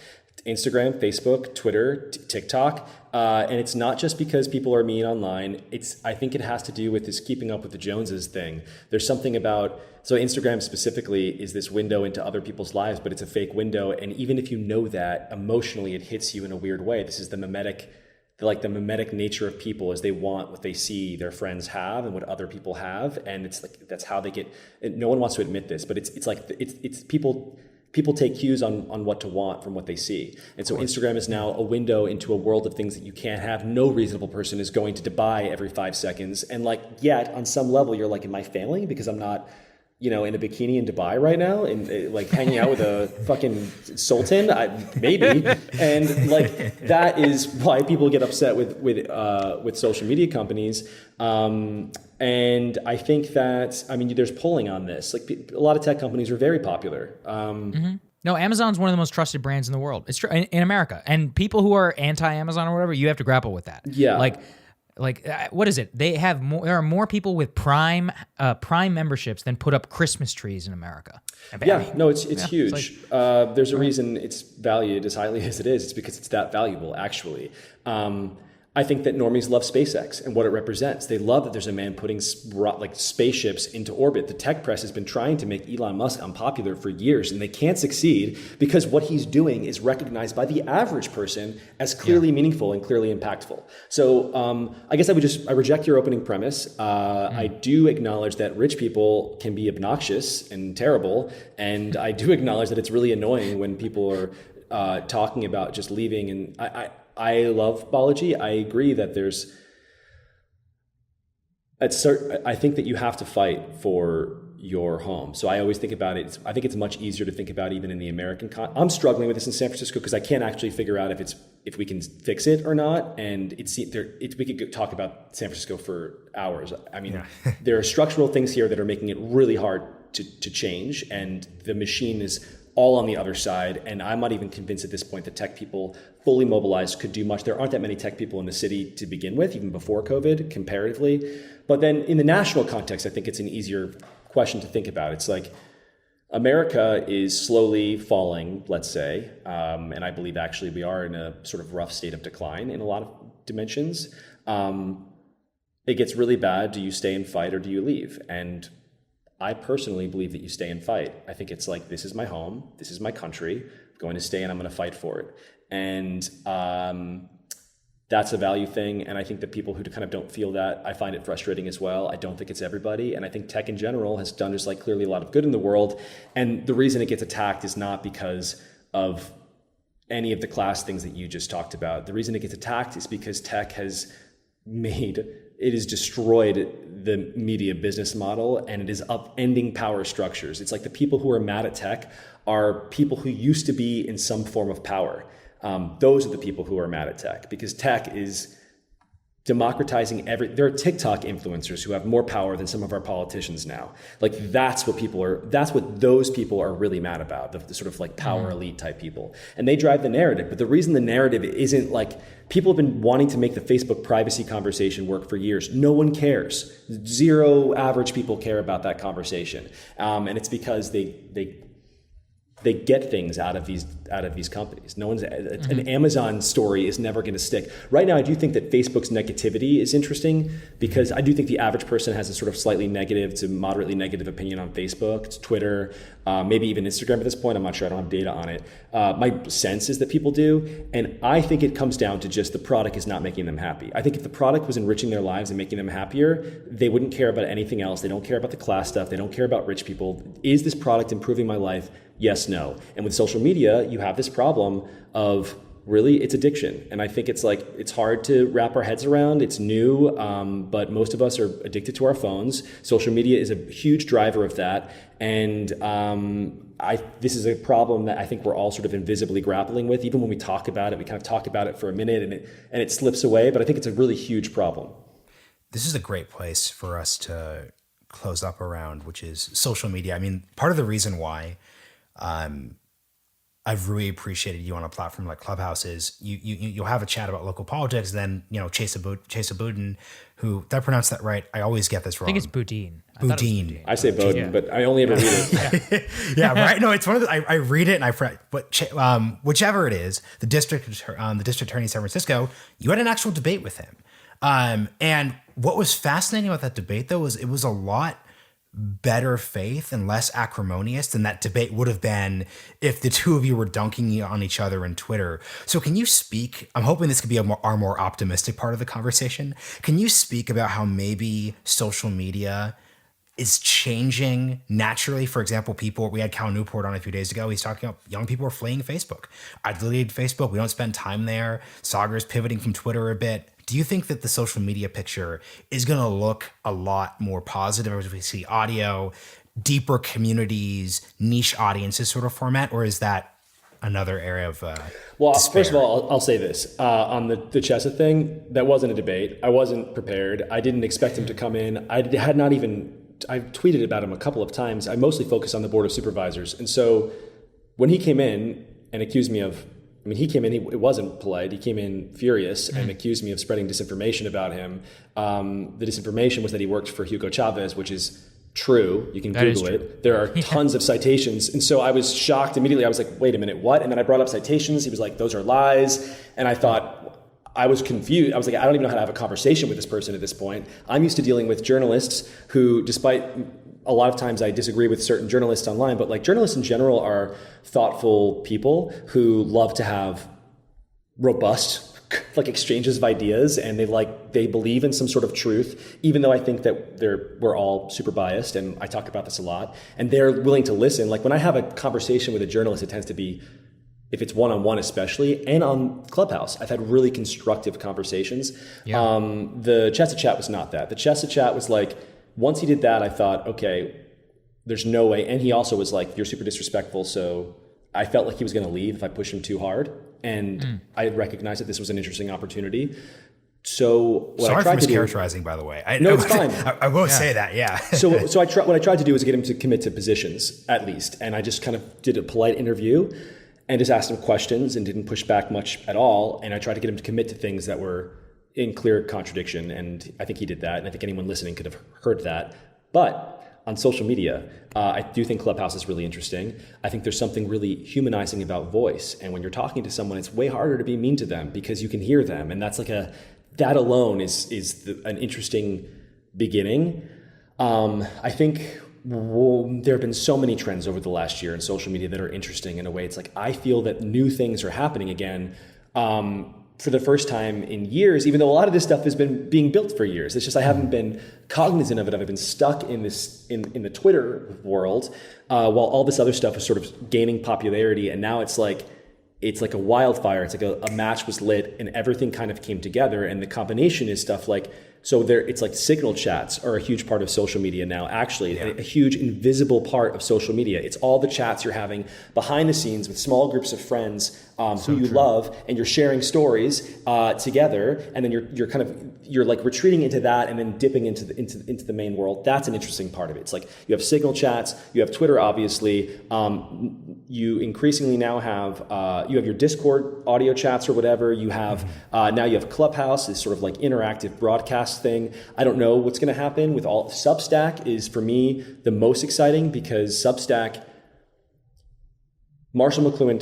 Instagram, Facebook, Twitter, TikTok. And it's not just because people are mean online. I think it has to do with this keeping up with the Joneses thing. There's something about, so Instagram specifically is this window into other people's lives, but it's a fake window. And even if you know that, emotionally it hits you in a weird way. This is the mimetic nature of people, is they want what they see their friends have and what other people have. And it's like, that's how they get, and no one wants to admit this, but it's people take cues on what to want from what they see. And so Instagram is now a window into a world of things that you can't have. No reasonable person is going to buy every 5 seconds. And like, yet on some level, you're like, am I failing because I'm not, in a bikini in Dubai right now and like hanging out with a fucking sultan? Maybe. And like, that is why people get upset with social media companies. And I think that, I mean, there's polling on this. Like, a lot of tech companies are very popular. No, Amazon's one of the most trusted brands in the world. It's true in America. And people who are anti-Amazon or whatever, you have to grapple with that. Yeah. Like what is it? There are more people with Prime memberships than put up Christmas trees in America. It's huge. There's a reason it's valued as highly as it is. It's because it's that valuable, actually. I think that normies love SpaceX and what it represents. They love that there's a man putting spaceships into orbit. The tech press has been trying to make Elon Musk unpopular for years, and they can't succeed because what he's doing is recognized by the average person as clearly meaningful and clearly impactful. So I guess I reject your opening premise. I do acknowledge that rich people can be obnoxious and terrible, and I do acknowledge that it's really annoying when people are talking about just leaving. And I love Balaji. I agree that I think that you have to fight for your home. So I always think about it. I think it's much easier to think about even in the American I'm struggling with this in San Francisco because I can't actually figure out if we can fix it or not. And we could talk about San Francisco for hours. I mean, there are structural things here that are making it really hard to change, and the machine is all on the other side. And I'm not even convinced at this point that tech people fully mobilized could do much. There aren't that many tech people in the city to begin with, even before COVID, comparatively. But then in the national context, I think it's an easier question to think about. It's like, America is slowly falling, let's say. And I believe actually we are in a sort of rough state of decline in a lot of dimensions. It gets really bad. Do you stay and fight, or do you leave? And I personally believe that you stay and fight. I think it's like, this is my home, this is my country, I'm going to stay and I'm going to fight for it. And that's a value thing. And I think that people who kind of don't feel that, I find it frustrating as well. I don't think it's everybody. And I think tech in general has done just like clearly a lot of good in the world. And the reason it gets attacked is not because of any of the class things that you just talked about. The reason it gets attacked is because tech has destroyed the media business model, and it is upending power structures. It's like the people who are mad at tech are people who used to be in some form of power. Those are the people who are mad at tech, because tech is democratizing there are TikTok influencers who have more power than some of our politicians now. Like that's what those people are really mad about, the sort of like power elite type people. And they drive the narrative. But the reason the narrative isn't like, people have been wanting to make the Facebook privacy conversation work for years. No one cares. Zero average people care about that conversation. And it's because they get things out of these companies. No one's an Amazon story is never going to stick. Right now, I do think that Facebook's negativity is interesting, because I do think the average person has a sort of slightly negative to moderately negative opinion on Facebook, it's Twitter, maybe even Instagram at this point. I'm not sure. I don't have data on it. My sense is that people do, and I think it comes down to just the product is not making them happy. I think if the product was enriching their lives and making them happier, they wouldn't care about anything else. They don't care about the class stuff. They don't care about rich people. Is this product improving my life? Yes, no. And with social media, you have this problem of really it's addiction. And I think it's like, it's hard to wrap our heads around. It's new, but most of us are addicted to our phones. Social media is a huge driver of that. And this is a problem that I think we're all sort of invisibly grappling with. Even when we talk about it, we kind of talk about it for a minute and it slips away. But I think it's a really huge problem. This is a great place for us to close up around, which is social media. I mean, part of the reason why I've really appreciated you on a platform like Clubhouse is you'll have a chat about local politics. Then, Cheesa Boudin, who, did I pronounce that right? I always get this wrong. I think it's Boudin. Boudin. I say Boudin, but I only ever read it. Yeah, right. No, it's one of the, I read it and I forget, but whichever it is, the district attorney in San Francisco, you had an actual debate with him. And what was fascinating about that debate, though, was it was a lot better faith and less acrimonious than that debate would have been if the two of you were dunking on each other in Twitter. So can you speak, I'm hoping this could be our more optimistic part of the conversation. Can you speak about how maybe social media is changing naturally? For example, we had Cal Newport on a few days ago. He's talking about young people are fleeing Facebook. I deleted Facebook. We don't spend time there. Sagar's pivoting from Twitter a bit. Do you think that the social media picture is going to look a lot more positive as we see audio, deeper communities, niche audiences sort of format, or is that another area of Well, despair? First of all, I'll say this. On the Cheesa thing, that wasn't a debate. I wasn't prepared. I didn't expect him to come in. I tweeted about him a couple of times. I mostly focused on the board of supervisors. And so when he came in and accused me of, it wasn't polite. He came in furious and accused me of spreading disinformation about him. The disinformation was that he worked for Hugo Chavez, which is true. You can Google it. There are tons of citations. And so I was shocked immediately. I was like, wait a minute, what? And then I brought up citations. He was like, those are lies. And I thought, I was confused. I was like, I don't even know how to have a conversation with this person at this point. I'm used to dealing with journalists who, despite a lot of times I disagree with certain journalists online, but like journalists in general are thoughtful people who love to have robust like exchanges of ideas, and they believe in some sort of truth, even though I think that we're all super biased, and I talk about this a lot, and they're willing to listen. Like when I have a conversation with a journalist, it tends to be, if it's one-on-one especially, and on Clubhouse, I've had really constructive conversations. Yeah. The Cheesa chat was not that. The Cheesa chat was like, once he did that, I thought, okay, there's no way. And he also was like, you're super disrespectful. So I felt like he was going to leave if I pushed him too hard. And I recognized that this was an interesting opportunity. So what Sorry I tried for to do, mischaracterizing, by the way. No, it's fine. I will say that, yeah. So what I tried to do was get him to commit to positions at least. And I just kind of did a polite interview and just asked him questions and didn't push back much at all. And I tried to get him to commit to things that were in clear contradiction. And I think he did that. And I think anyone listening could have heard that. But on social media, I do think Clubhouse is really interesting. I think there's something really humanizing about voice. And when you're talking to someone, it's way harder to be mean to them because you can hear them. And that's that alone is an interesting beginning. I think there have been so many trends over the last year in social media that are interesting in a way. It's like, I feel that new things are happening again. for the first time in years, even though a lot of this stuff has been being built for years. It's just I haven't been cognizant of it. I've been stuck in this in the Twitter world while all this other stuff is sort of gaining popularity. And now it's like a wildfire. It's like a match was lit and everything kind of came together. And the combination is stuff like, so it's like signal chats are a huge part of social media now, actually, a huge invisible part of social media. It's all the chats you're having behind the scenes with small groups of friends who you love, and you're sharing stories together, and then you're like retreating into that and then dipping into the main world. That's an interesting part of it. It's like you have signal chats, you have Twitter, obviously. You increasingly now have you have your Discord audio chats or whatever. You have now you have Clubhouse, this sort of like interactive broadcast thing. I don't know what's going to happen with all. Substack is for me the most exciting because Substack. Marshall McLuhan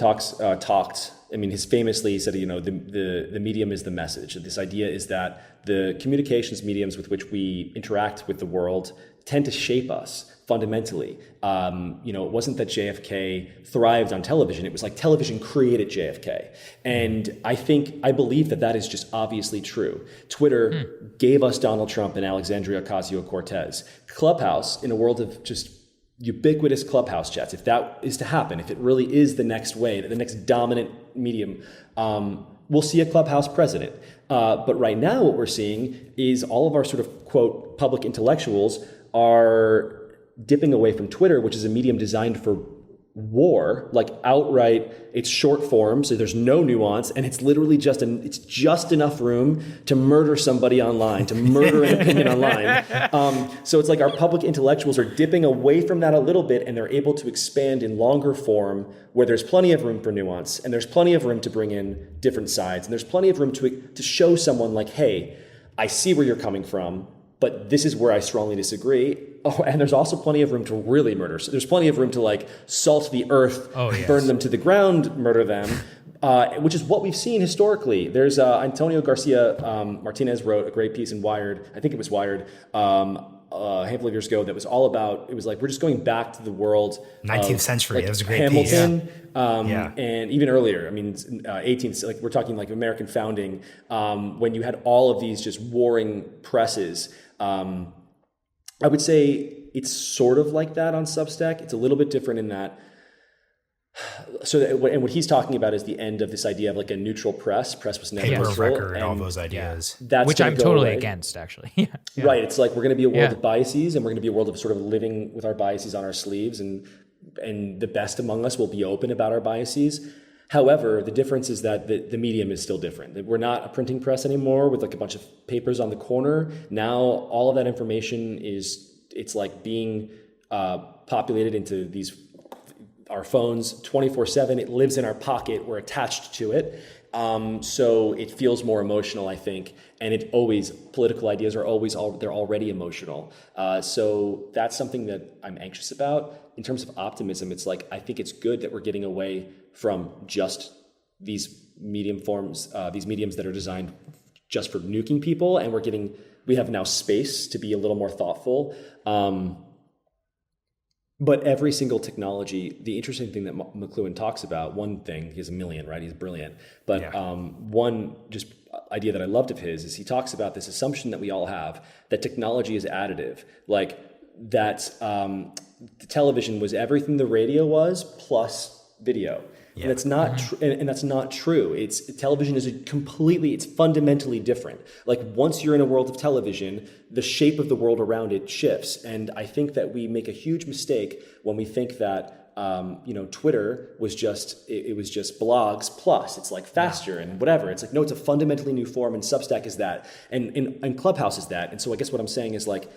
talked. I mean, he famously said, the medium is the message. This idea is that the communications mediums with which we interact with the world tend to shape us fundamentally. It wasn't that JFK thrived on television. It was like television created JFK. And I believe that is just obviously true. Twitter gave us Donald Trump and Alexandria Ocasio-Cortez. Clubhouse, in a world of just ubiquitous Clubhouse chats, if that is to happen, if it really is the next way, the next dominant medium, we'll see a Clubhouse president. But right now what we're seeing is all of our sort of, quote, public intellectuals are dipping away from Twitter, which is a medium designed for war, like outright, it's short form, so there's no nuance, and it's literally just enough room to murder somebody online, to murder an opinion online. So it's like our public intellectuals are dipping away from that a little bit, and they're able to expand in longer form, where there's plenty of room for nuance, and there's plenty of room to bring in different sides, and there's plenty of room to show someone like, hey, I see where you're coming from, but this is where I strongly disagree. Oh, and there's also plenty of room to really murder. So there's plenty of room to like salt the earth, burn them to the ground, murder them, which is what we've seen historically. There's Antonio Garcia Martinez wrote a great piece in Wired. I think it was Wired a handful of years ago that was all about, it was like, we're just going back to the world. 19th century. Like that was a great Hamilton, piece. And even earlier, I mean, 18th, like we're talking like American founding, when you had all of these just warring presses. I would say it's sort of like that on Substack. It's a little bit different in that. And what he's talking about is the end of this idea of like a neutral press. Press was never Paper of neutral, record, all those ideas. That's which I'm totally away. against, actually. Right. It's like we're going to be a world of biases, and we're going to be a world of sort of living with our biases on our sleeves, and the best among us will be open about our biases. However, the difference is that the medium is still different. We're not a printing press anymore with like a bunch of papers on the corner. Now all of that information it's like being populated into our phones 24/7. It lives in our pocket. We're attached to it. So it feels more emotional, I think. And political ideas are they're already emotional. So that's something that I'm anxious about. In terms of optimism, it's like, I think it's good that we're getting away from just these mediums that are designed just for nuking people. And we have now space to be a little more thoughtful. But every single technology, the interesting thing that McLuhan talks about, one thing, he has a million, right? He's brilliant. But one just idea that I loved of his is he talks about this assumption that we all have that technology is additive. Like that the television was everything the radio was plus video. Yeah. And that's not and that's not true. Television is it's fundamentally different. Like once you're in a world of television, the shape of the world around it shifts. And I think that we make a huge mistake when we think that Twitter was just blogs plus it's like faster and whatever. It's like, no, it's a fundamentally new form, and Substack is that, and Clubhouse is that. And so I guess what I'm saying is like,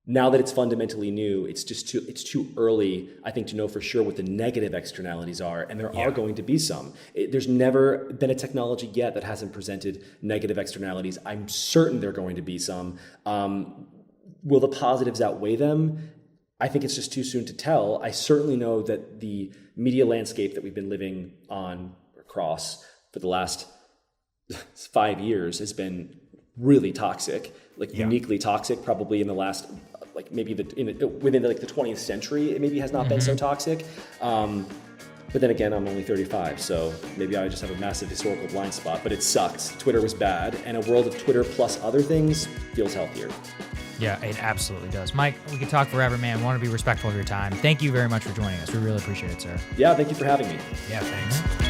now that it's fundamentally new, it's too early, I think, to know for sure what the negative externalities are, and there are going to be some. There's never been a technology yet that hasn't presented negative externalities. I'm certain there are going to be some. Will the positives outweigh them? I think it's just too soon to tell. I certainly know that the media landscape that we've been living on across for the last 5 years has been really toxic, uniquely toxic, probably in the last, like maybe within the 20th century, it maybe has not been so toxic. But then again, I'm only 35, so maybe I just have a massive historical blind spot, but it sucked. Twitter was bad, and a world of Twitter plus other things feels healthier. Yeah, it absolutely does. Mike, we could talk forever, man. We want to be respectful of your time. Thank you very much for joining us. We really appreciate it, sir. Yeah, thank you for having me. Yeah, thanks.